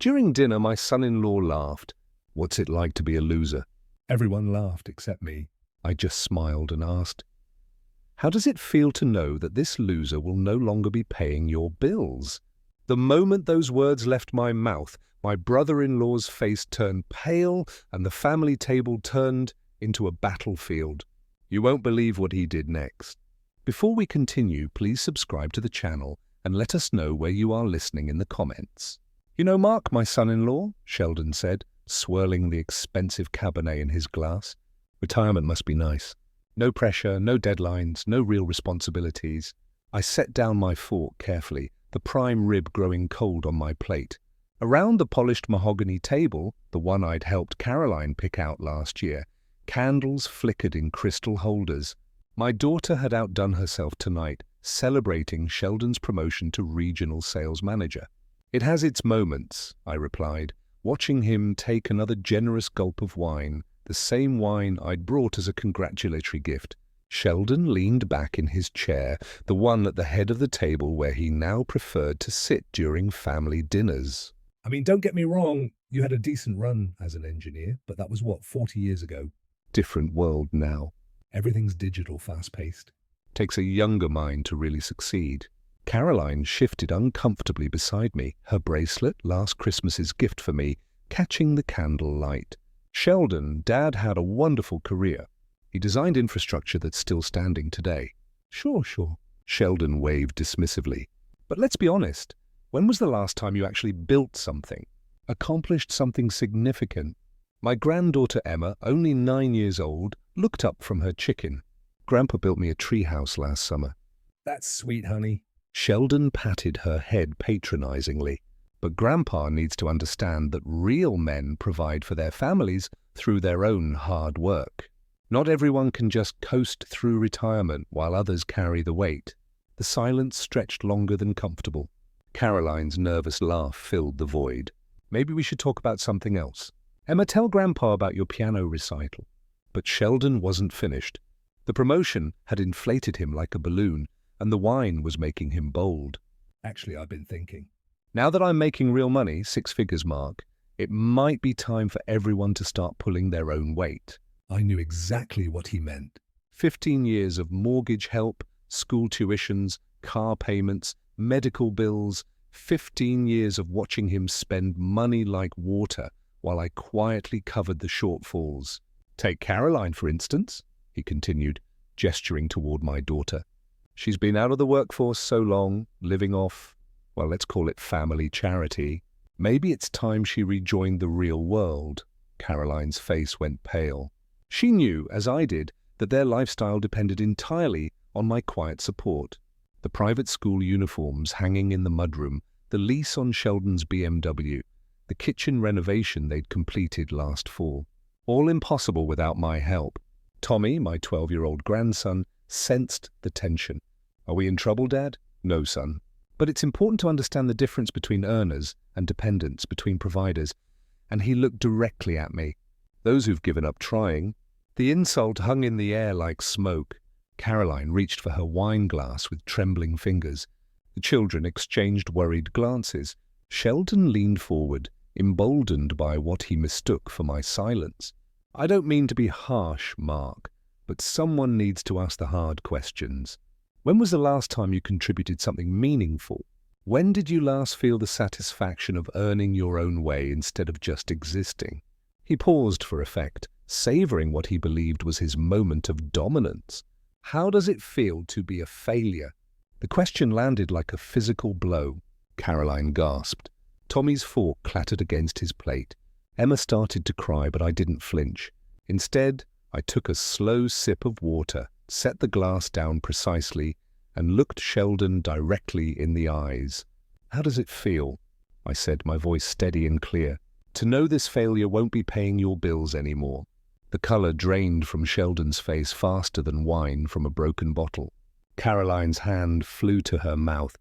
During dinner, my son-in-law laughed. "What's it like to be a loser?" Everyone laughed except me. I just smiled and asked, "How does it feel to know that this loser will no longer be paying your bills?" The moment those words left my mouth, my brother-in-law's face turned pale and the family table turned into a battlefield. You won't believe what he did next. Before we continue, please subscribe to the channel and let us know where you are listening in the comments. "You know Mark, my son-in-law," Sheldon said, swirling the expensive Cabernet in his glass. "Retirement must be nice. No pressure, no deadlines, no real responsibilities." I set down my fork carefully, the prime rib growing cold on my plate. Around the polished mahogany table, the one I'd helped Caroline pick out last year, candles flickered in crystal holders. My daughter had outdone herself tonight, celebrating Sheldon's promotion to regional sales manager. "It has its moments," I replied, watching him take another generous gulp of wine, the same wine I'd brought as a congratulatory gift. Sheldon leaned back in his chair, the one at the head of the table where he now preferred to sit during family dinners. "I mean, don't get me wrong, you had a decent run as an engineer, but that was 40 years ago? Different world now. Everything's digital, fast-paced. Takes a younger mind to really succeed." Caroline shifted uncomfortably beside me, her bracelet, last Christmas's gift for me, catching the candle light. "Sheldon, Dad had a wonderful career. He designed infrastructure that's still standing today." Sure. Sheldon waved dismissively. "But let's be honest, when was the last time you actually built something? Accomplished something significant?" My granddaughter Emma, only 9 years old, looked up from her chicken. "Grandpa built me a treehouse last summer." "That's sweet, honey." Sheldon patted her head patronizingly. "But Grandpa needs to understand that real men provide for their families through their own hard work. Not everyone can just coast through retirement while others carry the weight." The silence stretched longer than comfortable. Caroline's nervous laugh filled the void. "Maybe we should talk about something else. Emma, tell Grandpa about your piano recital." But Sheldon wasn't finished. The promotion had inflated him like a balloon, and the wine was making him bold. "Actually, I've been thinking. Now that I'm making real money, 6 figures, Mark, it might be time for everyone to start pulling their own weight." I knew exactly what he meant. 15 years of mortgage help, school tuitions, car payments, medical bills, 15 years of watching him spend money like water while I quietly covered the shortfalls. "Take Caroline, for instance," he continued, gesturing toward my daughter. "She's been out of the workforce so long, living off, well, let's call it family charity. Maybe it's time she rejoined the real world." Caroline's face went pale. She knew, as I did, that their lifestyle depended entirely on my quiet support. The private school uniforms hanging in the mudroom, the lease on Sheldon's BMW, the kitchen renovation they'd completed last fall. All impossible without my help. Tommy, my 12-year-old grandson, sensed the tension. "Are we in trouble, Dad?" "No, son. But it's important to understand the difference between earners and dependents, between providers." And he looked directly at me. "Those who've given up trying." The insult hung in the air like smoke. Caroline reached for her wine glass with trembling fingers. The children exchanged worried glances. Sheldon leaned forward, emboldened by what he mistook for my silence. "I don't mean to be harsh, Mark, but someone needs to ask the hard questions. When was the last time you contributed something meaningful? When did you last feel the satisfaction of earning your own way instead of just existing?" He paused for effect, savoring what he believed was his moment of dominance. "How does it feel to be a failure?" The question landed like a physical blow. Caroline gasped. Tommy's fork clattered against his plate. Emma started to cry, but I didn't flinch. Instead, I took a slow sip of water, set the glass down precisely, and looked Sheldon directly in the eyes. "How does it feel?" I said, my voice steady and clear. "To know this failure won't be paying your bills anymore." The color drained from Sheldon's face faster than wine from a broken bottle. Caroline's hand flew to her mouth.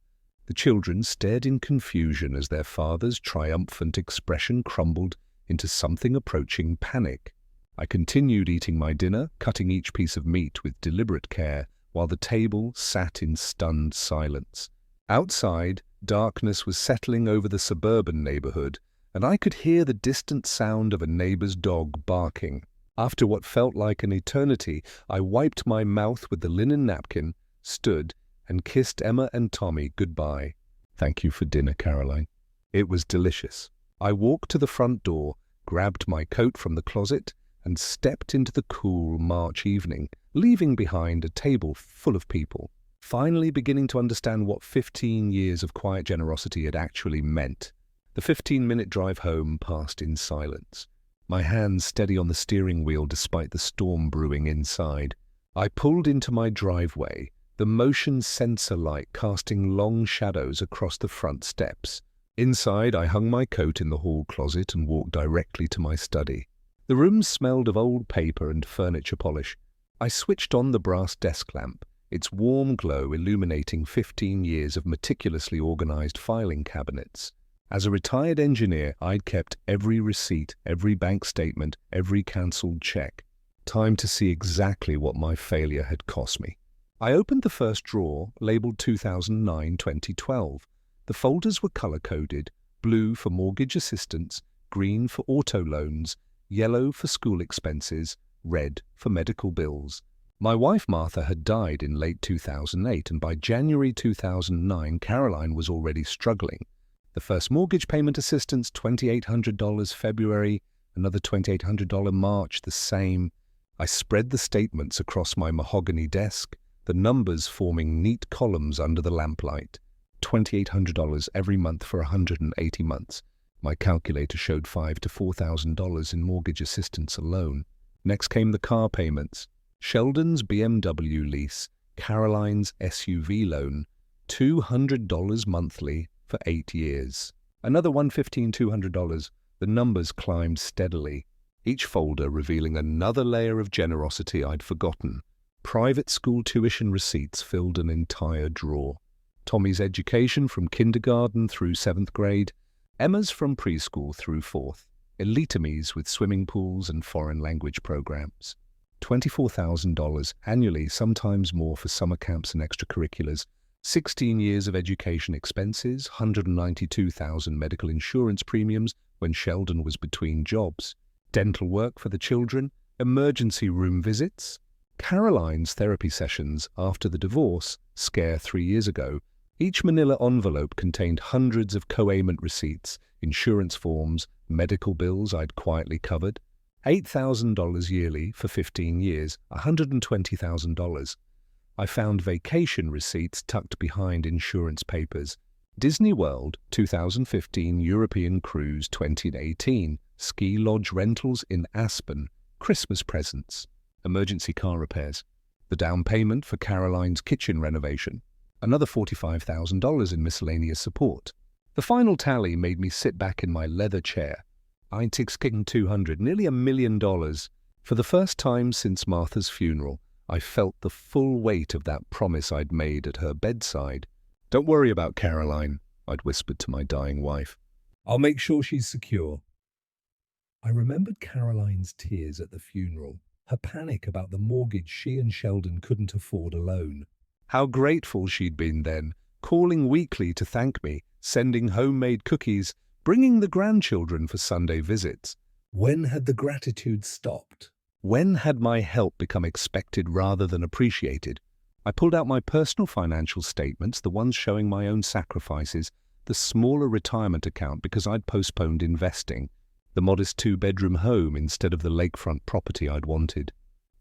The children stared in confusion as their father's triumphant expression crumbled into something approaching panic. I continued eating my dinner, cutting each piece of meat with deliberate care, while the table sat in stunned silence. Outside, darkness was settling over the suburban neighborhood, and I could hear the distant sound of a neighbor's dog barking. After what felt like an eternity, I wiped my mouth with the linen napkin, stood, and kissed Emma and Tommy goodbye. Thank you for dinner, Caroline. It was delicious. I walked to the front door, grabbed my coat from the closet, and stepped into the cool March evening, leaving behind a table full of people, finally beginning to understand what 15 years of quiet generosity had actually meant. The 15-minute drive home passed in silence, my hands steady on the steering wheel despite the storm brewing inside. I pulled into my driveway, the motion sensor light casting long shadows across the front steps. Inside, I hung my coat in the hall closet and walked directly to my study. The room smelled of old paper and furniture polish. I switched on the brass desk lamp, its warm glow illuminating 15 years of meticulously organized filing cabinets. As a retired engineer, I'd kept every receipt, every bank statement, every cancelled check. Time to see exactly what my failure had cost me. I opened the first drawer, labeled 2009-2012. The folders were color-coded, blue for mortgage assistance, green for auto loans, yellow for school expenses, red for medical bills. My wife Martha had died in late 2008, and by January 2009, Caroline was already struggling. The first mortgage payment assistance, $2,800 February, another $2,800 March, the same. I spread the statements across my mahogany desk, the numbers forming neat columns under the lamplight. $2,800 every month for 180 months. My calculator showed $5,000 to $4,000 in mortgage assistance alone. Next came the car payments. Sheldon's BMW lease, Caroline's SUV loan, $200 monthly for 8 years. Another $115, $200. The numbers climbed steadily, each folder revealing another layer of generosity I'd forgotten. Private school tuition receipts filled an entire drawer. Tommy's education from kindergarten through 7th grade, Emma's from preschool through 4th, Elitamies with swimming pools and foreign language programs. $24,000 annually, sometimes more for summer camps and extracurriculars. 16 years of education expenses, $192,000 medical insurance premiums when Sheldon was between jobs. Dental work for the children, emergency room visits. Caroline's therapy sessions after the divorce, scare 3 years ago. Each manila envelope contained hundreds of co-payment receipts, insurance forms, medical bills I'd quietly covered. $8,000 yearly for 15 years, $120,000. I found vacation receipts tucked behind insurance papers. Disney World, 2015 European Cruise 2018, ski lodge rentals in Aspen, Christmas presents, emergency car repairs, the down payment for Caroline's kitchen renovation, another $45,000 in miscellaneous support. The final tally made me sit back in my leather chair. I'd taken $200, nearly $1 million. For the first time since Martha's funeral, I felt the full weight of that promise I'd made at her bedside. "Don't worry about Caroline," I'd whispered to my dying wife. "I'll make sure she's secure." I remembered Caroline's tears at the funeral, her panic about the mortgage she and Sheldon couldn't afford alone. How grateful she'd been then, calling weekly to thank me, sending homemade cookies, bringing the grandchildren for Sunday visits. When had the gratitude stopped? When had my help become expected rather than appreciated? I pulled out my personal financial statements, the ones showing my own sacrifices, the smaller retirement account because I'd postponed investing, the modest 2-bedroom home instead of the lakefront property I'd wanted,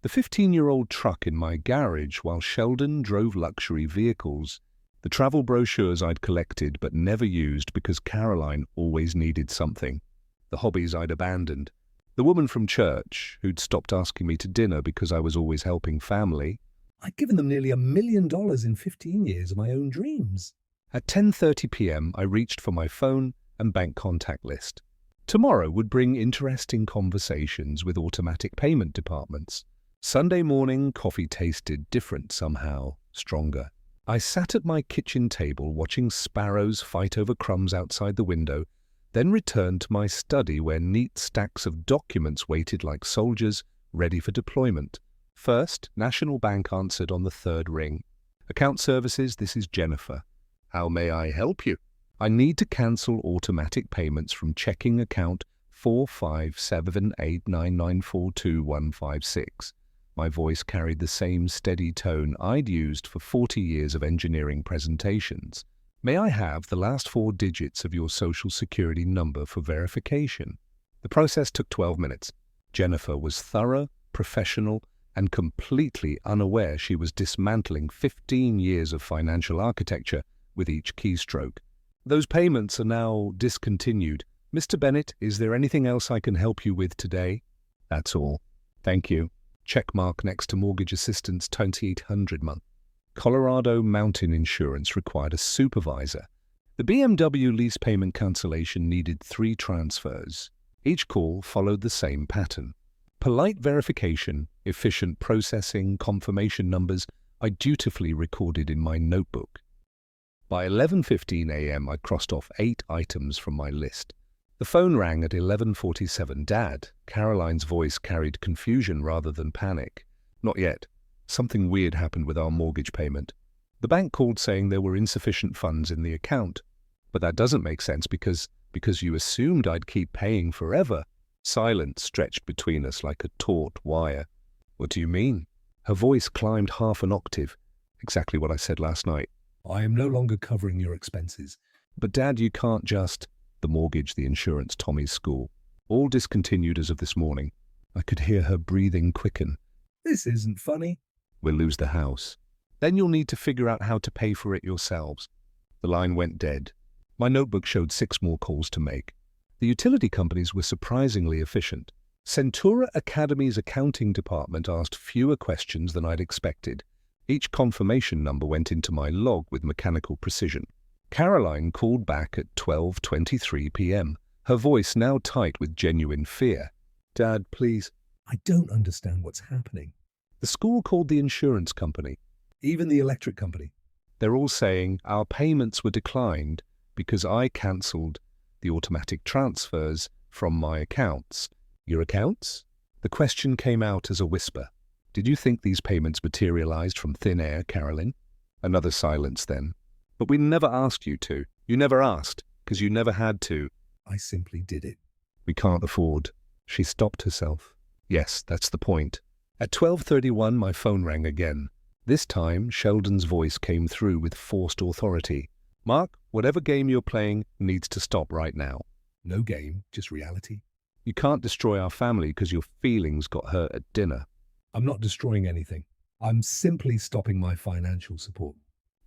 the 15-year-old truck in my garage while Sheldon drove luxury vehicles, the travel brochures I'd collected but never used because Caroline always needed something, the hobbies I'd abandoned, the woman from church who'd stopped asking me to dinner because I was always helping family. I'd given them nearly $1 million in 15 years of my own dreams. At 10:30 p.m., I reached for my phone and bank contact list. Tomorrow would bring interesting conversations with automatic payment departments. Sunday morning, coffee tasted different somehow, stronger. I sat at my kitchen table watching sparrows fight over crumbs outside the window, then returned to my study where neat stacks of documents waited like soldiers ready for deployment. First, National Bank answered on the third ring. "Account services, this is Jennifer. How may I help you?" I need to cancel automatic payments from checking account 45789942156. My voice carried the same steady tone I'd used for 40 years of engineering presentations. May I have the last 4 digits of your social security number for verification? The process took 12 minutes. Jennifer was thorough, professional, and completely unaware she was dismantling 15 years of financial architecture with each keystroke. Those payments are now discontinued. Mr. Bennett, is there anything else I can help you with today? That's all. Thank you. Check mark next to mortgage assistance 2800 month. Colorado Mountain Insurance required a supervisor. The BMW lease payment cancellation needed 3 transfers. Each call followed the same pattern. Polite verification, efficient processing, confirmation numbers I dutifully recorded in my notebook. By 11:15 a.m. I crossed off 8 items from my list. The phone rang at 11:47. Dad, Caroline's voice carried confusion rather than panic. Not yet. Something weird happened with our mortgage payment. The bank called saying there were insufficient funds in the account. But that doesn't make sense because you assumed I'd keep paying forever. Silence stretched between us like a taut wire. What do you mean? Her voice climbed half an octave. Exactly what I said last night. I am no longer covering your expenses. But Dad, you can't just... The mortgage, the insurance, Tommy's school. All discontinued as of this morning. I could hear her breathing quicken. This isn't funny. We'll lose the house. Then you'll need to figure out how to pay for it yourselves. The line went dead. My notebook showed 6 more calls to make. The utility companies were surprisingly efficient. Centura Academy's accounting department asked fewer questions than I'd expected. Each confirmation number went into my log with mechanical precision. Caroline called back at 12:23 p.m., her voice now tight with genuine fear. Dad, please. I don't understand what's happening. The school called the insurance company. Even the electric company. They're all saying our payments were declined because I cancelled the automatic transfers from my accounts. Your accounts? The question came out as a whisper. Did you think these payments materialized from thin air, Carolyn? Another silence then. But we never asked you to. You never asked, because you never had to. I simply did it. We can't afford. She stopped herself. Yes, that's the point. At 12:31, my phone rang again. This time, Sheldon's voice came through with forced authority. Mark, whatever game you're playing needs to stop right now. No game, just reality. You can't destroy our family because your feelings got hurt at dinner. I'm not destroying anything. I'm simply stopping my financial support.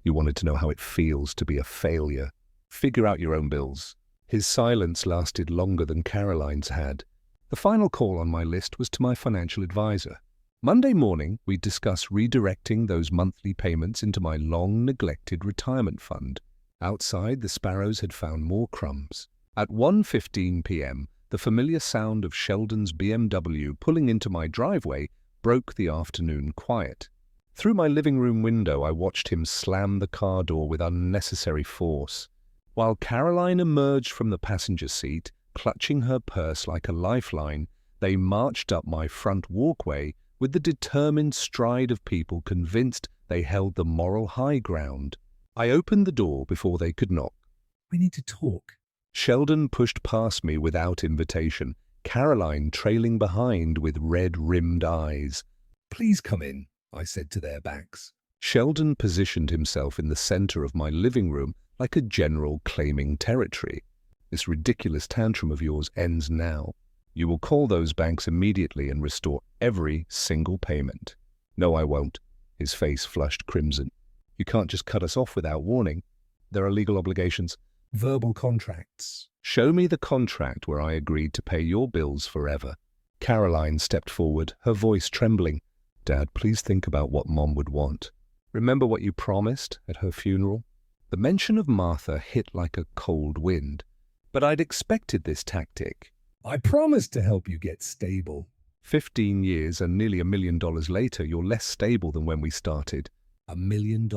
You wanted to know how it feels to be a failure. Figure out your own bills. His silence lasted longer than Caroline's had. The final call on my list was to my financial advisor. Monday morning, we'd discuss redirecting those monthly payments into my long-neglected retirement fund. Outside, the sparrows had found more crumbs. At 1:15 p.m., the familiar sound of Sheldon's BMW pulling into my driveway broke the afternoon quiet. Through my living room window, I watched him slam the car door with unnecessary force. While Caroline emerged from the passenger seat, clutching her purse like a lifeline, they marched up my front walkway with the determined stride of people convinced they held the moral high ground. I opened the door before they could knock. We need to talk. Sheldon pushed past me without invitation, Caroline trailing behind with red-rimmed eyes. Please come in, I said to their backs. Sheldon positioned himself in the center of my living room like a general claiming territory. This ridiculous tantrum of yours ends now. You will call those banks immediately and restore every single payment. No, I won't. His face flushed crimson. You can't just cut us off without warning. There are legal obligations. Verbal contracts. Show me the contract where I agreed to pay your bills forever. Caroline stepped forward, her voice trembling. Dad, please think about what Mom would want. Remember what you promised at her funeral? The mention of Martha hit like a cold wind. But I'd expected this tactic. I promised to help you get stable. 15 years and nearly $1 million later, you're less stable than when we started. $1 million?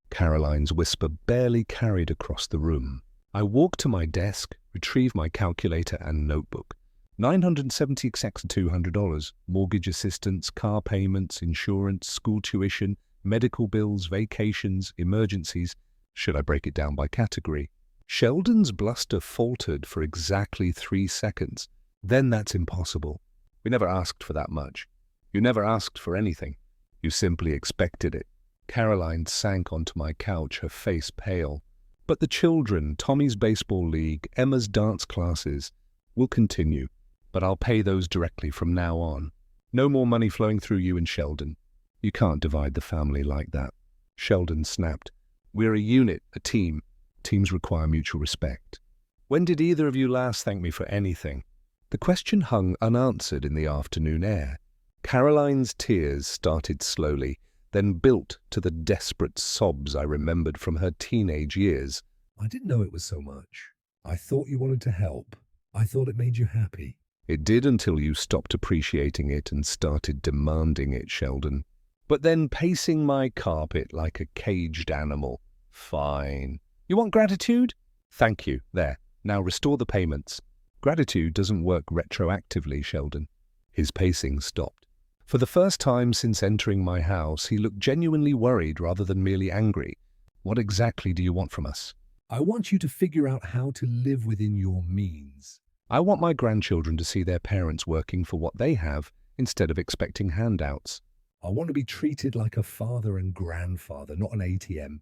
Caroline's whisper barely carried across the room. I walked to my desk, retrieved my calculator and notebook. $970 $200, mortgage assistance, car payments, insurance, school tuition, medical bills, vacations, emergencies. Should I break it down by category? Sheldon's bluster faltered for exactly 3 seconds. Then that's impossible. We never asked for that much. You never asked for anything. You simply expected it. Caroline sank onto my couch, her face pale. But the children, Tommy's baseball league, Emma's dance classes, will continue. But I'll pay those directly from now on. No more money flowing through you and Sheldon. You can't divide the family like that. Sheldon snapped. We're a unit, a team. Teams require mutual respect. When did either of you last thank me for anything? The question hung unanswered in the afternoon air. Caroline's tears started slowly, then built to the desperate sobs I remembered from her teenage years. I didn't know it was so much. I thought you wanted to help. I thought it made you happy. It did until you stopped appreciating it and started demanding it, Sheldon. But then pacing my carpet like a caged animal. Fine. You want gratitude? Thank you. There. Now restore the payments. Gratitude doesn't work retroactively, Sheldon. His pacing stopped. For the first time since entering my house, he looked genuinely worried rather than merely angry. What exactly do you want from us? I want you to figure out how to live within your means. I want my grandchildren to see their parents working for what they have instead of expecting handouts. I want to be treated like a father and grandfather, not an ATM.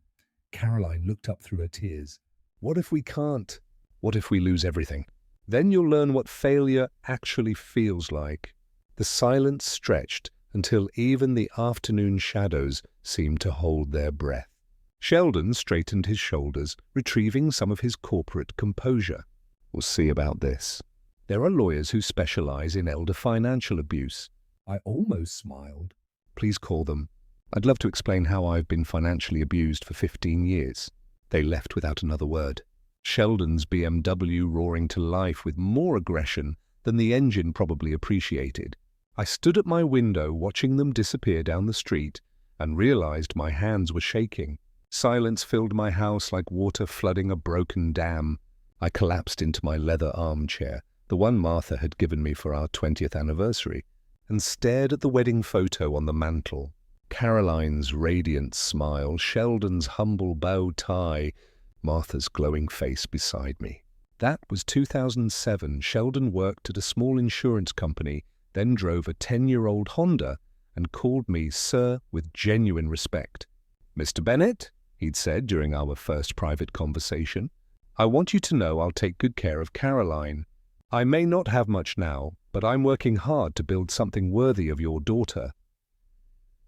Caroline looked up through her tears. What if we can't? What if we lose everything? Then you'll learn what failure actually feels like. The silence stretched until even the afternoon shadows seemed to hold their breath. Sheldon straightened his shoulders, retrieving some of his corporate composure. We'll see about this. There are lawyers who specialize in elder financial abuse. I almost smiled. Please call them. I'd love to explain how I've been financially abused for 15 years. They left without another word. Sheldon's BMW roaring to life with more aggression than the engine probably appreciated. I stood at my window watching them disappear down the street and realized my hands were shaking. Silence filled my house like water flooding a broken dam. I collapsed into my leather armchair, the one Martha had given me for our 20th anniversary, and stared at the wedding photo on the mantel. Caroline's radiant smile, Sheldon's humble bow tie, Martha's glowing face beside me. That was 2007. Sheldon worked at a small insurance company, then drove a 10-year-old Honda and called me sir with genuine respect. Mr. Bennett, he'd said during our first private conversation, I want you to know I'll take good care of Caroline. I may not have much now, but I'm working hard to build something worthy of your daughter.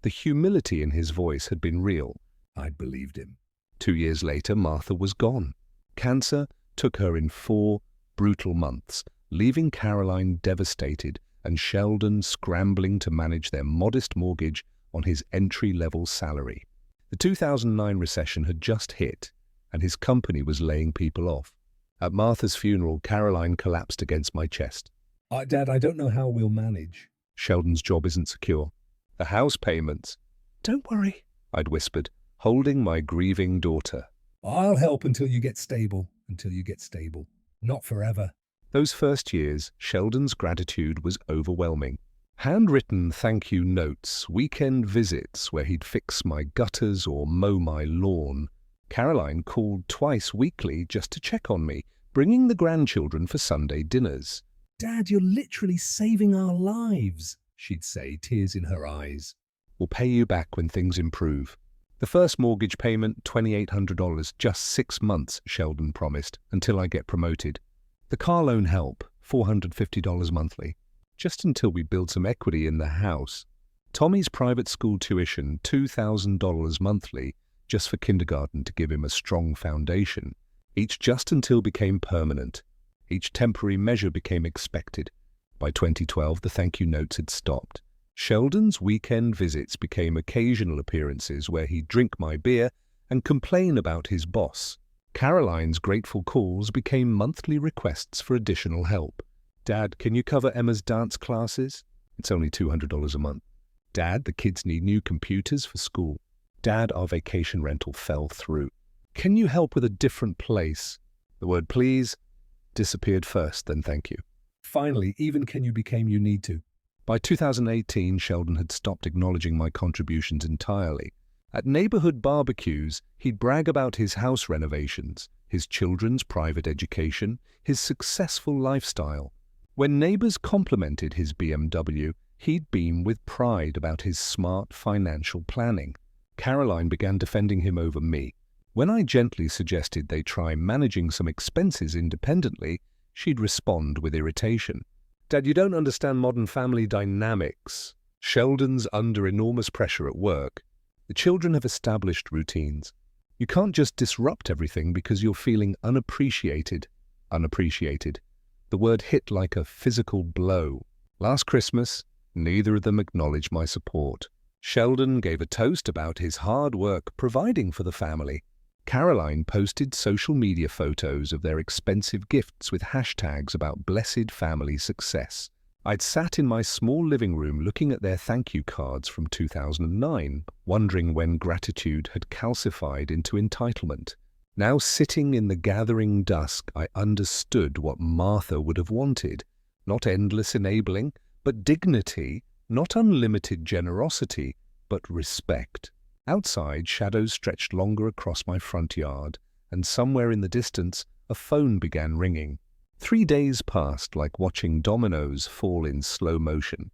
The humility in his voice had been real. I'd believed him. 2 years later, Martha was gone. Cancer took her in 4 brutal months, leaving Caroline devastated and Sheldon scrambling to manage their modest mortgage on his entry-level salary. The 2009 recession had just hit, and his company was laying people off. At Martha's funeral, Caroline collapsed against my chest. Dad, I don't know how we'll manage. Sheldon's job isn't secure. The house payments. Don't worry, I'd whispered, holding my grieving daughter. I'll help until you get stable. Not forever. Those first years, Sheldon's gratitude was overwhelming. Handwritten thank you notes, weekend visits where he'd fix my gutters or mow my lawn. Caroline called twice weekly just to check on me, bringing the grandchildren for Sunday dinners. Dad, you're literally saving our lives, she'd say, tears in her eyes. We'll pay you back when things improve. The first mortgage payment, $2,800, just 6 months, Sheldon promised, until I get promoted. The car loan help, $450 monthly, just until we build some equity in the house. Tommy's private school tuition, $2,000 monthly, just for kindergarten to give him a strong foundation. Each just until became permanent. Each temporary measure became expected. By 2012, the thank you notes had stopped. Sheldon's weekend visits became occasional appearances where he'd drink my beer and complain about his boss. Caroline's grateful calls became monthly requests for additional help. Dad, can you cover Emma's dance classes? It's only $200 a month. Dad, the kids need new computers for school. Dad, our vacation rental fell through. Can you help with a different place? The word please disappeared first, then thank you. Finally, even can you became you need to. By 2018, Sheldon had stopped acknowledging my contributions entirely. At neighborhood barbecues, he'd brag about his house renovations, his children's private education, his successful lifestyle. When neighbors complimented his BMW, he'd beam with pride about his smart financial planning. Caroline began defending him over me. When I gently suggested they try managing some expenses independently, she'd respond with irritation. "Dad, you don't understand modern family dynamics. Sheldon's under enormous pressure at work. The children have established routines. You can't just disrupt everything because you're feeling unappreciated." Unappreciated. The word hit like a physical blow. Last Christmas, neither of them acknowledged my support. Sheldon gave a toast about his hard work providing for the family. Caroline posted social media photos of their expensive gifts with hashtags about blessed family success. I'd sat in my small living room looking at their thank you cards from 2009, wondering when gratitude had calcified into entitlement. Now sitting in the gathering dusk, I understood what Martha would have wanted. Not endless enabling, but dignity, not unlimited generosity, but respect. Outside, shadows stretched longer across my front yard, and somewhere in the distance, a phone began ringing. 3 days passed like watching dominoes fall in slow motion.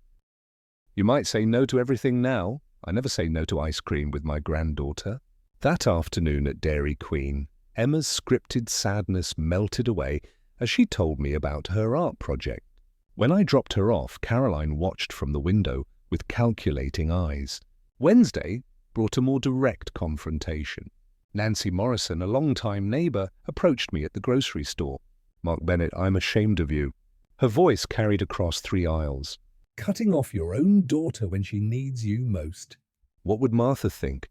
You might say no to everything now. I never say no to ice cream with my granddaughter. That afternoon at Dairy Queen, Emma's scripted sadness melted away as she told me about her art project. When I dropped her off, Caroline watched from the window with calculating eyes. Wednesday brought a more direct confrontation. Nancy Morrison, a longtime neighbor, approached me at the grocery store. "Mark Bennett, I'm ashamed of you." Her voice carried across 3 aisles. Cutting off your own daughter when she needs you most. What would Martha think?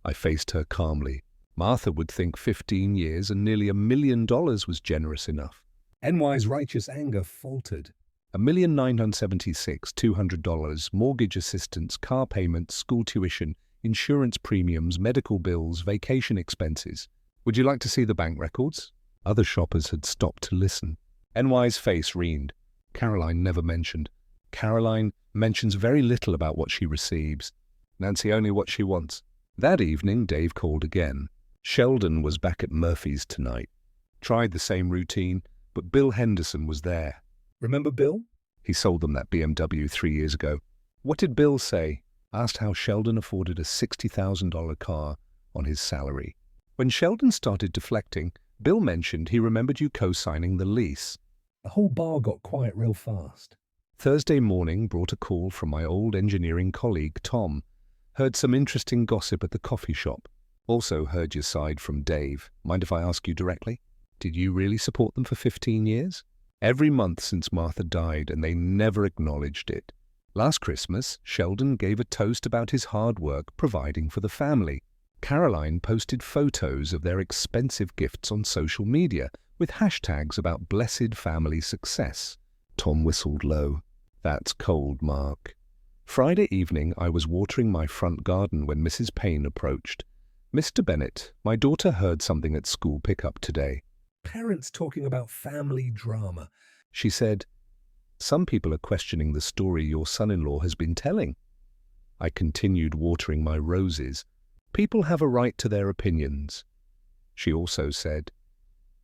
I faced her calmly. Martha would think 15 years and nearly $1 million was generous enough. NY's righteous anger faltered. $1,976,200, mortgage assistance, car payments, school tuition, insurance premiums, medical bills, vacation expenses. Would you like to see the bank records? Other shoppers had stopped to listen. NY's face reened. Caroline never mentioned. Caroline mentions very little about what she receives. Nancy only what she wants. That evening, Dave called again. Sheldon was back at Murphy's tonight. Tried the same routine, but Bill Henderson was there. Remember Bill? He sold them that BMW 3 years ago. What did Bill say? Asked how Sheldon afforded a $60,000 car on his salary. When Sheldon started deflecting, Bill mentioned he remembered you co-signing the lease. The whole bar got quiet real fast. Thursday morning brought a call from my old engineering colleague, Tom. Heard some interesting gossip at the coffee shop. Also heard your side from Dave. Mind if I ask you directly? Did you really support them for 15 years? Every month since Martha died, and they never acknowledged it. Last Christmas, Sheldon gave a toast about his hard work providing for the family. Caroline posted photos of their expensive gifts on social media with hashtags about blessed family success. Tom whistled low. That's cold, Mark. Friday evening, I was watering my front garden when Mrs. Payne approached. "Mr. Bennett, my daughter heard something at school pickup today." Parents talking about family drama. She said, "Some people are questioning the story your son-in-law has been telling." I continued watering my roses. People have a right to their opinions. She also said,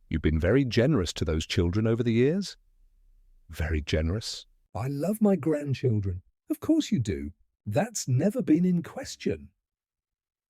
"You've been very generous to those children over the years." Very generous. I love my grandchildren. Of course you do. That's never been in question.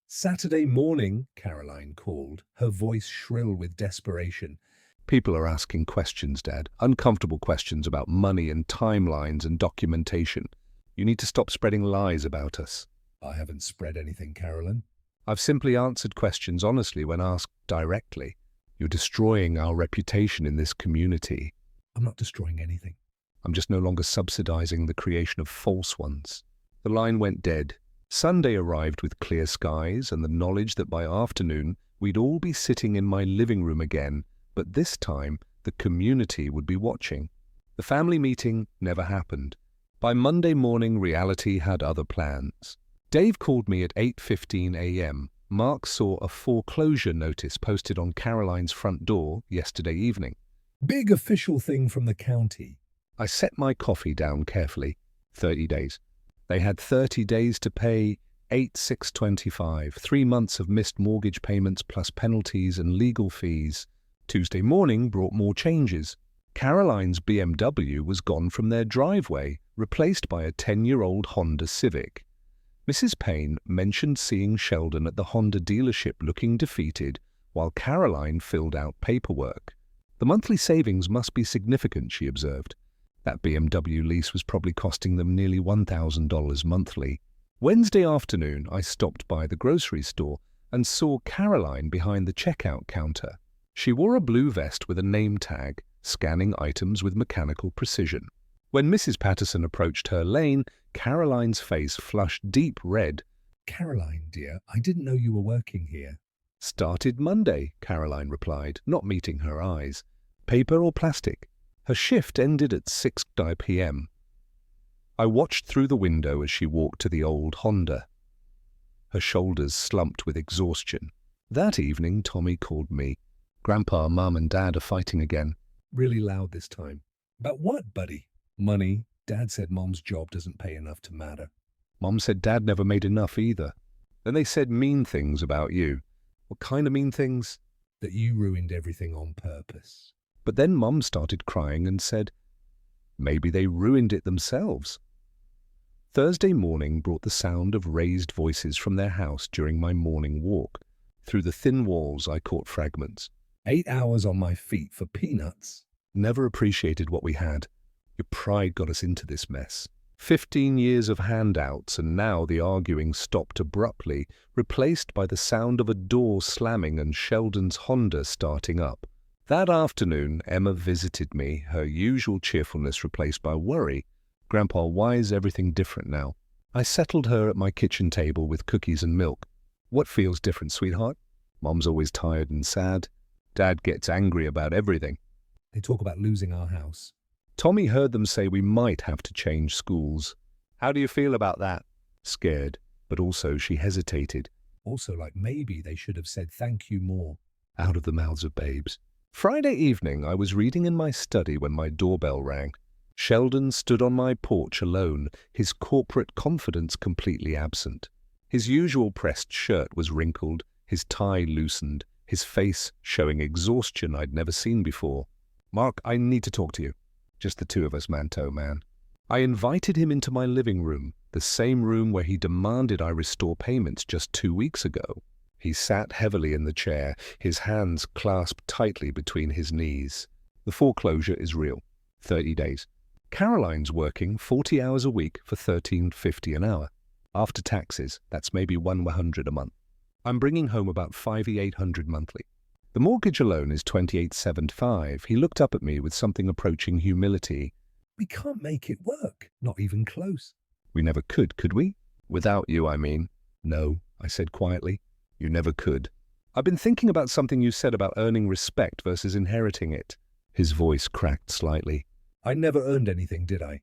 Saturday morning, Caroline called, her voice shrill with desperation. People are asking questions, Dad. Uncomfortable questions about money and timelines and documentation. You need to stop spreading lies about us. I haven't spread anything, Caroline. I've simply answered questions honestly when asked directly. You're destroying our reputation in this community. I'm not destroying anything. I'm just no longer subsidizing the creation of false ones. The line went dead. Sunday arrived with clear skies and the knowledge that by afternoon we'd all be sitting in my living room again, but this time the community would be watching. The family meeting never happened. By Monday morning, reality had other plans. Dave called me at 8:15 a.m. Mark saw a foreclosure notice posted on Caroline's front door yesterday evening. Big official thing from the county. I set my coffee down carefully. 30 days. They had 30 days to pay 8,625, 3 months of missed mortgage payments plus penalties and legal fees. Tuesday morning brought more changes. Caroline's BMW was gone from their driveway, replaced by a 10-year-old Honda Civic. Mrs. Payne mentioned seeing Sheldon at the Honda dealership looking defeated, while Caroline filled out paperwork. The monthly savings must be significant, she observed. That BMW lease was probably costing them nearly $1,000 monthly. Wednesday afternoon, I stopped by the grocery store and saw Caroline behind the checkout counter. She wore a blue vest with a name tag, scanning items with mechanical precision. When Mrs. Patterson approached her lane, Caroline's face flushed deep red. Caroline, dear, I didn't know you were working here. Started Monday, Caroline replied, not meeting her eyes. Paper or plastic? Her shift ended at 6 p.m. I watched through the window as she walked to the old Honda. Her shoulders slumped with exhaustion. That evening, Tommy called me. Grandpa, Mum, and Dad are fighting again. Really loud this time. About what, buddy? Money. Dad said Mom's job doesn't pay enough to matter. Mom said Dad never made enough either. Then they said mean things about you. What kind of mean things? That you ruined everything on purpose. But then Mum started crying and said, maybe they ruined it themselves. Thursday morning brought the sound of raised voices from their house during my morning walk. Through the thin walls I caught fragments. 8 hours on my feet for peanuts. Never appreciated what we had. Your pride got us into this mess. 15 years of handouts, and now the arguing stopped abruptly, replaced by the sound of a door slamming and Sheldon's Honda starting up. That afternoon, Emma visited me, her usual cheerfulness replaced by worry. Grandpa, why is everything different now? I settled her at my kitchen table with cookies and milk. What feels different, sweetheart? Mom's always tired and sad. Dad gets angry about everything. They talk about losing our house. Tommy heard them say we might have to change schools. How do you feel about that? Scared, but also she hesitated. Also, like maybe they should have said thank you more. Out of the mouths of babes. Friday evening, I was reading in my study when my doorbell rang. Sheldon stood on my porch alone, his corporate confidence completely absent. His usual pressed shirt was wrinkled, his tie loosened, his face showing exhaustion I'd never seen before. Mark, I need to talk to you. Just the two of us, man. I invited him into my living room, the same room where he demanded I restore payments just 2 weeks ago. He sat heavily in the chair, his hands clasped tightly between his knees. The foreclosure is real. 30 days. Caroline's working 40 hours a week for $13.50 an hour. After taxes, that's maybe $100 a month. I'm bringing home about $5,800 monthly. The mortgage alone is $28,750. He looked up at me with something approaching humility. We can't make it work. Not even close. We never could we? Without you, I mean. No, I said quietly. You never could. I've been thinking about something you said about earning respect versus inheriting it. His voice cracked slightly. I never earned anything, did I?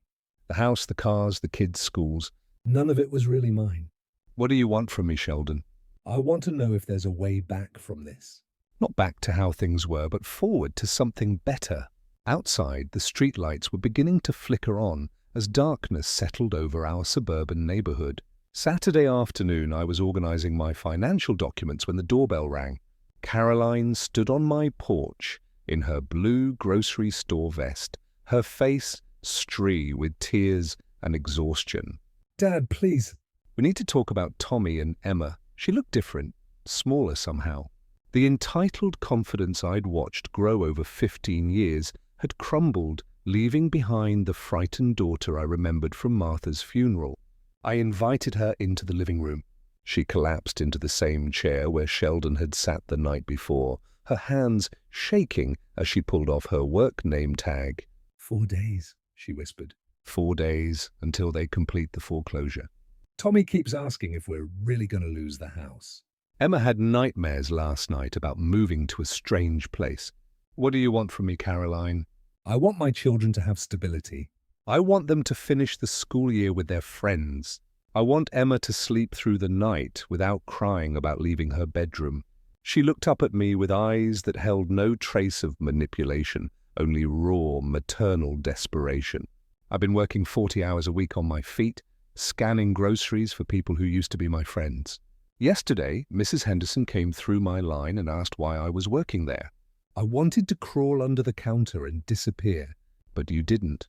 The house, the cars, the kids' schools. None of it was really mine. What do you want from me, Sheldon? I want to know if there's a way back from this. Not back to how things were, but forward to something better. Outside, the streetlights were beginning to flicker on as darkness settled over our suburban neighborhood. Saturday afternoon, I was organizing my financial documents when the doorbell rang. Caroline stood on my porch in her blue grocery store vest, her face stree with tears and exhaustion. Dad, please. We need to talk about Tommy and Emma. She looked different, smaller somehow. The entitled confidence I'd watched grow over 15 years had crumbled, leaving behind the frightened daughter I remembered from Martha's funeral. I invited her into the living room. She collapsed into the same chair where Sheldon had sat the night before, her hands shaking as she pulled off her work name tag. 4 days, she whispered. 4 days until they complete the foreclosure. Tommy keeps asking if we're really going to lose the house. Emma had nightmares last night about moving to a strange place. What do you want from me, Caroline? I want my children to have stability. I want them to finish the school year with their friends. I want Emma to sleep through the night without crying about leaving her bedroom. She looked up at me with eyes that held no trace of manipulation, only raw, maternal desperation. I've been working 40 hours a week on my feet, scanning groceries for people who used to be my friends. Yesterday, Mrs. Henderson came through my line and asked why I was working there. I wanted to crawl under the counter and disappear. But you didn't.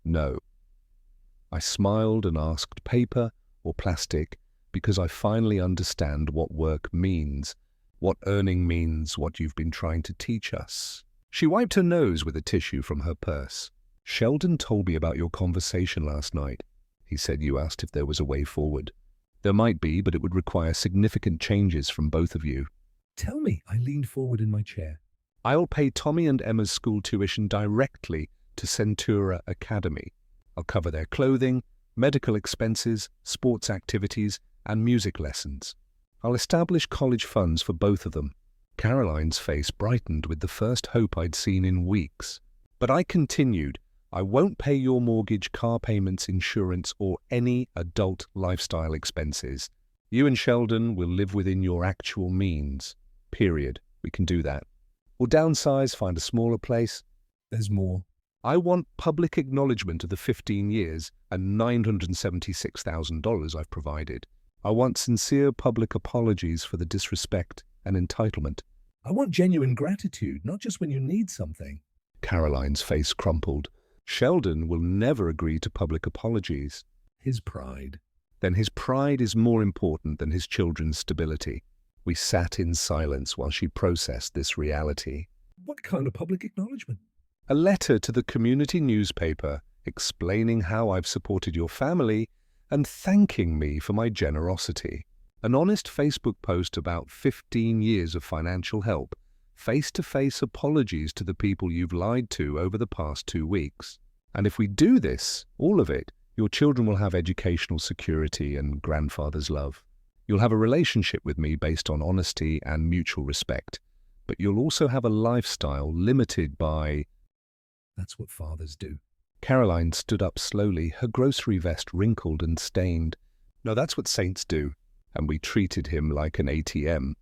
No. I smiled and asked paper or plastic because I finally understand what work means, what earning means, what you've been trying to teach us. She wiped her nose with a tissue from her purse. Sheldon told me about your conversation last night. He said you asked if there was a way forward. There might be, but it would require significant changes from both of you. Tell me, I leaned forward in my chair. I'll pay Tommy and Emma's school tuition directly to Centura Academy. I'll cover their clothing, medical expenses, sports activities, and music lessons. I'll establish college funds for both of them. Caroline's face brightened with the first hope I'd seen in weeks. But I continued, I won't pay your mortgage, car payments, insurance, or any adult lifestyle expenses. You and Sheldon will live within your actual means. Period. We can do that. Or downsize, find a smaller place. There's more. I want public acknowledgement of the 15 years and $976,000 I've provided. I want sincere public apologies for the disrespect and entitlement. I want genuine gratitude, not just when you need something. Caroline's face crumpled. Sheldon will never agree to public apologies. His pride. Then his pride is more important than his children's stability. We sat in silence while she processed this reality. What kind of public acknowledgement? A letter to the community newspaper explaining how I've supported your family and thanking me for my generosity. An honest Facebook post about 15 years of financial help. Face-to-face apologies to the people you've lied to over the past 2 weeks. And if we do this, all of it, your children will have educational security and grandfather's love. You'll have a relationship with me based on honesty and mutual respect. But you'll also have a lifestyle limited by... That's what fathers do. Caroline stood up slowly, her grocery vest wrinkled and stained. No, that's what saints do. And we treated him like an ATM.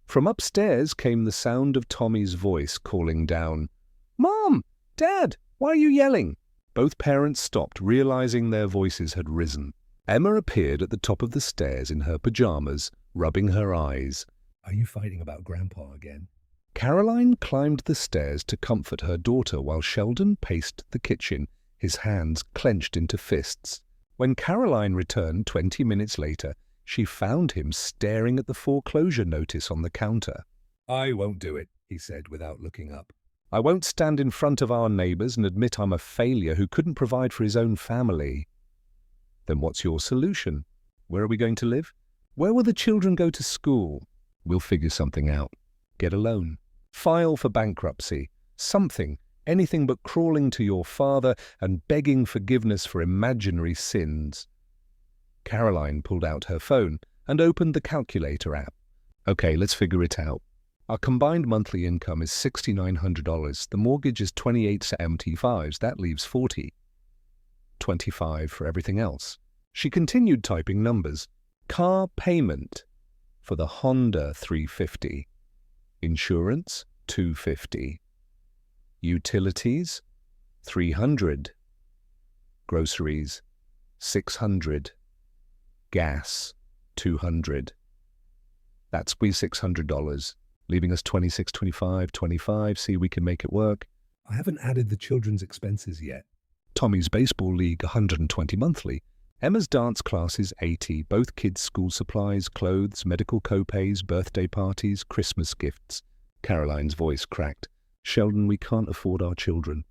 From upstairs came the sound of Tommy's voice calling down, "Mom! Dad! Why are you yelling?" Both parents stopped, realizing their voices had risen. Emma appeared at the top of the stairs in her pajamas, rubbing her eyes. Are you fighting about Grandpa again? Caroline climbed the stairs to comfort her daughter while Sheldon paced the kitchen, his hands clenched into fists. When Caroline returned 20 minutes later, she found him staring at the foreclosure notice on the counter. I won't do it, he said without looking up. I won't stand in front of our neighbors and admit I'm a failure who couldn't provide for his own family. Then what's your solution? Where are we going to live? Where will the children go to school? We'll figure something out. Get a loan. File for bankruptcy. Something. Anything but crawling to your father and begging forgiveness for imaginary sins. Caroline pulled out her phone and opened the calculator app. Okay, let's figure it out. Our combined monthly income is $6,900. The mortgage is $2,875. That leaves $40. $25 for everything else. She continued typing numbers. Car payment for the Honda $350. Insurance $250. Utilities $300. Groceries $600. Gas $200. That squeezed $600, leaving us $26.25. See, we can make it work. I haven't added the children's expenses yet. Tommy's baseball league $120 monthly. Emma's dance classes $80. Both kids' school supplies, clothes, medical co-pays, birthday parties, Christmas gifts. Caroline's voice cracked. Sheldon, we can't afford our children.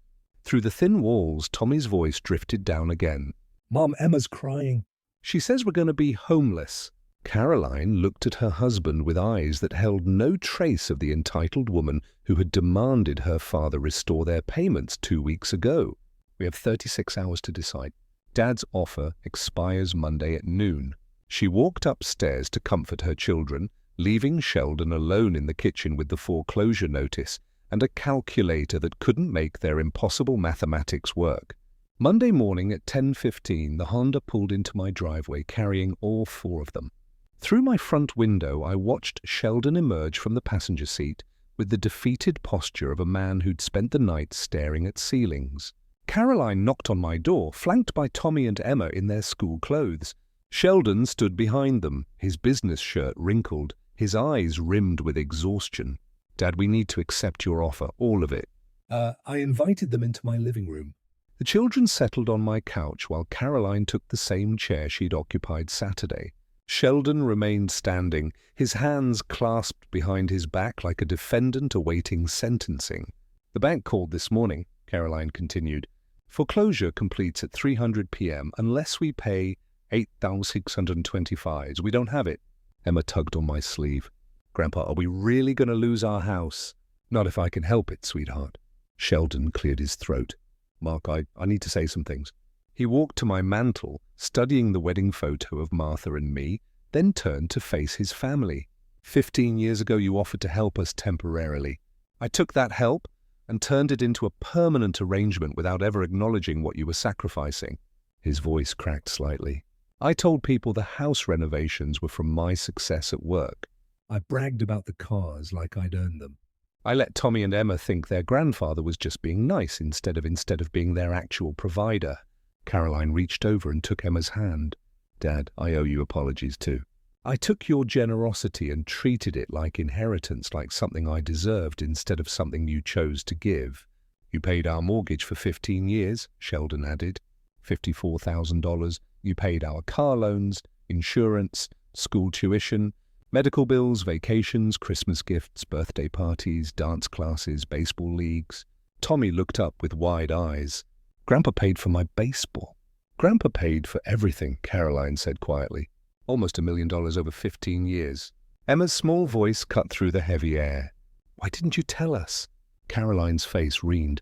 Through the thin walls, Tommy's voice drifted down again. Mom, Emma's crying. She says we're going to be homeless. Caroline looked at her husband with eyes that held no trace of the entitled woman who had demanded her father restore their payments 2 weeks ago. We have 36 hours to decide. Dad's offer expires Monday at noon. She walked upstairs to comfort her children, leaving Sheldon alone in the kitchen with the foreclosure notice and a calculator that couldn't make their impossible mathematics work. Monday morning at 10:15, the Honda pulled into my driveway carrying all 4 of them. Through my front window, I watched Sheldon emerge from the passenger seat with the defeated posture of a man who'd spent the night staring at ceilings. Caroline knocked on my door, flanked by Tommy and Emma in their school clothes. Sheldon stood behind them, his business shirt wrinkled, his eyes rimmed with exhaustion. "Dad, we need to accept your offer, all of it." I invited them into my living room. The children settled on my couch while Caroline took the same chair she'd occupied Saturday. Sheldon remained standing, his hands clasped behind his back like a defendant awaiting sentencing. "The bank called this morning," Caroline continued. "Foreclosure completes at 300 p.m. unless we pay $8,625. We don't have it." Emma tugged on my sleeve. "Grandpa, are we really going to lose our house?" "Not if I can help it, sweetheart." Sheldon cleared his throat. "Mark, I need to say some things." He walked to my mantel, studying the wedding photo of Martha and me, then turned to face his family. 15 years ago, you offered to help us temporarily. I took that help and turned it into a permanent arrangement without ever acknowledging what you were sacrificing." His voice cracked slightly. "I told people the house renovations were from my success at work. I bragged about the cars like I'd earned them. I let Tommy and Emma think their grandfather was just being nice instead of being their actual provider." Caroline reached over and took Emma's hand. "Dad, I owe you apologies too. I took your generosity and treated it like inheritance, like something I deserved instead of something you chose to give. You paid our mortgage for 15 years, Sheldon added. $54,000. You paid our car loans, insurance, school tuition, medical bills, vacations, Christmas gifts, birthday parties, dance classes, baseball leagues." Tommy looked up with wide eyes. "Grandpa paid for my baseball." "Grandpa paid for everything," Caroline said quietly. "Almost $1 million over 15 years. Emma's small voice cut through the heavy air. "Why didn't you tell us?" Caroline's face wrinkled.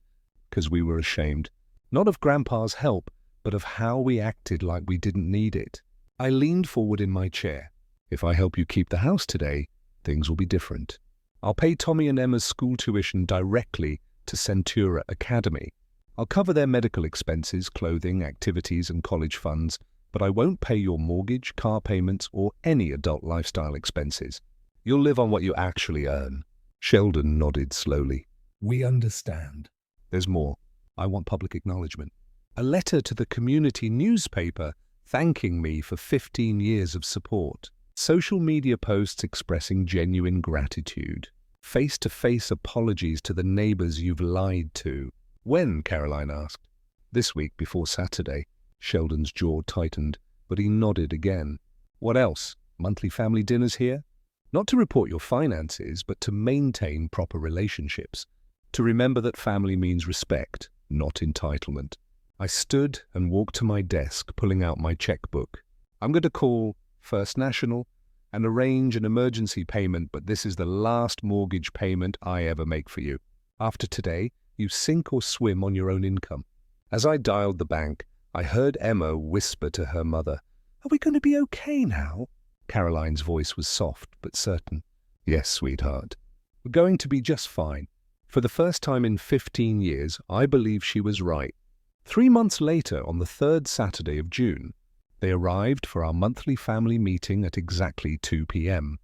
"'Cause we were ashamed. Not of Grandpa's help, but of how we acted like we didn't need it." I leaned forward in my chair. "If I help you keep the house today, things will be different. I'll pay Tommy and Emma's school tuition directly to Centura Academy. I'll cover their medical expenses, clothing, activities, and college funds, but I won't pay your mortgage, car payments, or any adult lifestyle expenses. You'll live on what you actually earn." Sheldon nodded slowly. "We understand." "There's more. I want public acknowledgement. A letter to the community newspaper thanking me for 15 years of support. Social media posts expressing genuine gratitude. Face-to-face apologies to the neighbors you've lied to." "When?" Caroline asked. "This week before Saturday." Sheldon's jaw tightened, but he nodded again. "What else? Monthly family dinners here? Not to report your finances, but to maintain proper relationships. To remember that family means respect, not entitlement." I stood and walked to my desk, pulling out my checkbook. "I'm going to call First National and arrange an emergency payment, but this is the last mortgage payment I ever make for you. After today, you sink or swim on your own income." As I dialed the bank, I heard Emma whisper to her mother, "Are we going to be okay now?" Caroline's voice was soft but certain. "Yes, sweetheart. We're going to be just fine." For the first time in 15 years, I believe she was right. 3 months later, on the third Saturday of June, they arrived for our monthly family meeting at exactly 2 p.m.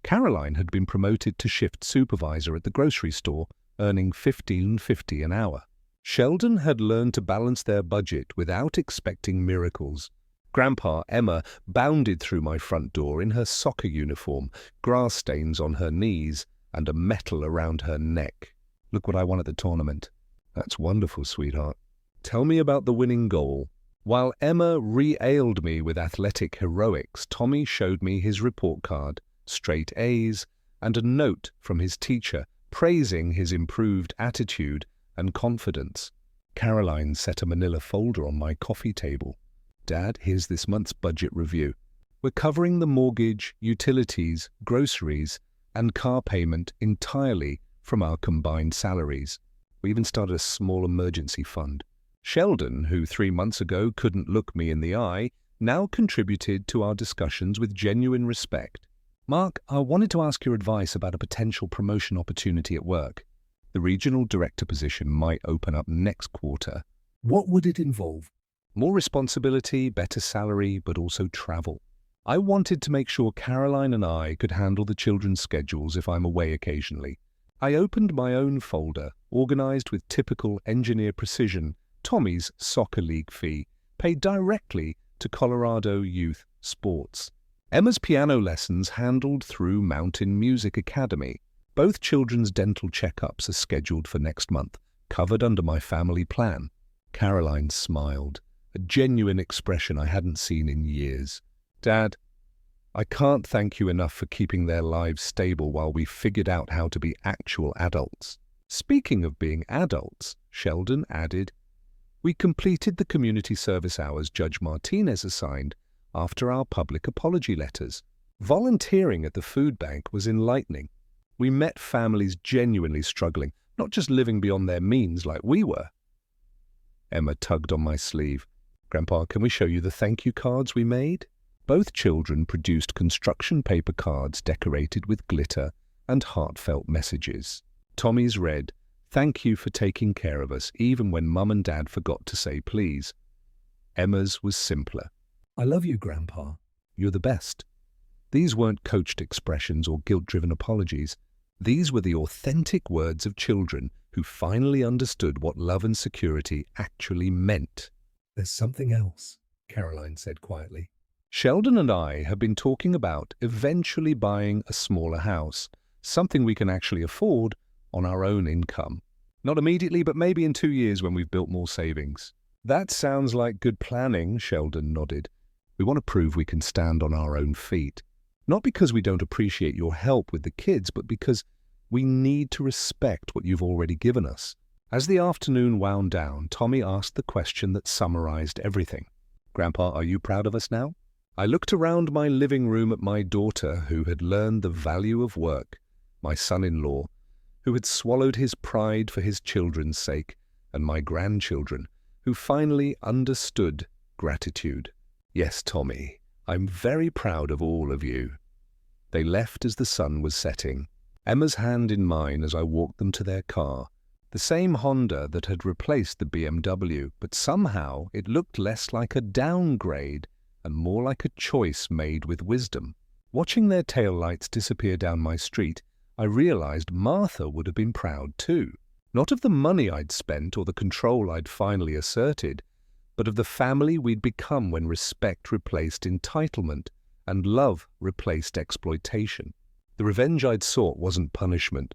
Caroline had been promoted to shift supervisor at the grocery store, earning $15.50 an hour. Sheldon had learned to balance their budget without expecting miracles. Grandpa, Emma, bounded through my front door in her soccer uniform, grass stains on her knees, and a medal around her neck. "Look what I won at the tournament." "That's wonderful, sweetheart. Tell me about the winning goal." While Emma regaled me with athletic heroics, Tommy showed me his report card, straight A's, and a note from his teacher praising his improved attitude and confidence. Caroline set a manila folder on my coffee table. "Dad, here's this month's budget review. We're covering the mortgage, utilities, groceries, and car payment entirely from our combined salaries. We even started a small emergency fund." Sheldon, who 3 months ago couldn't look me in the eye, now contributed to our discussions with genuine respect. "Mark, I wanted to ask your advice about a potential promotion opportunity at work. The regional director position might open up next quarter." "What would it involve?" "More responsibility, better salary, but also travel. I wanted to make sure Caroline and I could handle the children's schedules if I'm away occasionally." I opened my own folder, organized with typical engineer precision, Tommy's soccer league fee, paid directly to Colorado Youth Sports. Emma's piano lessons handled through Mountain Music Academy. Both children's dental checkups are scheduled for next month, covered under my family plan. Caroline smiled, a genuine expression I hadn't seen in years. Dad, I can't thank you enough for keeping their lives stable while we figured out how to be actual adults. Speaking of being adults, Sheldon added, we completed the community service hours Judge Martinez assigned after our public apology letters. Volunteering at the food bank was enlightening. We met families genuinely struggling, not just living beyond their means like we were. Emma tugged on my sleeve. Grandpa, can we show you the thank you cards we made? Both children produced construction paper cards decorated with glitter and heartfelt messages. Tommy's read, thank you for taking care of us, even when Mum and Dad forgot to say please. Emma's was simpler. I love you, Grandpa. You're the best. These weren't coached expressions or guilt-driven apologies. These were the authentic words of children who finally understood what love and security actually meant. There's something else, Caroline said quietly. Sheldon and I have been talking about eventually buying a smaller house, something we can actually afford on our own income. Not immediately, but maybe in 2 years when we've built more savings. That sounds like good planning, Sheldon nodded. We want to prove we can stand on our own feet. Not because we don't appreciate your help with the kids, but because we need to respect what you've already given us. As the afternoon wound down, Tommy asked the question that summarized everything. Grandpa, are you proud of us now? I looked around my living room at my daughter, who had learned the value of work, my son-in-law, who had swallowed his pride for his children's sake, and my grandchildren, who finally understood gratitude. Yes, Tommy, I'm very proud of all of you. They left as the sun was setting, Emma's hand in mine as I walked them to their car, the same Honda that had replaced the BMW, but somehow it looked less like a downgrade and more like a choice made with wisdom. Watching their taillights disappear down my street, I realized Martha would have been proud too. Not of the money I'd spent or the control I'd finally asserted, but of the family we'd become when respect replaced entitlement and love replaced exploitation. The revenge I'd sought wasn't punishment.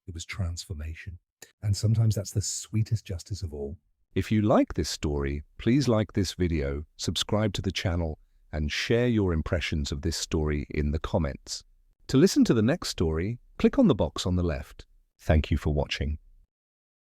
It was transformation. And sometimes that's the sweetest justice of all. If you like this story, please like this video, subscribe to the channel, and share your impressions of this story in the comments. To listen to the next story, click on the box on the left. Thank you for watching.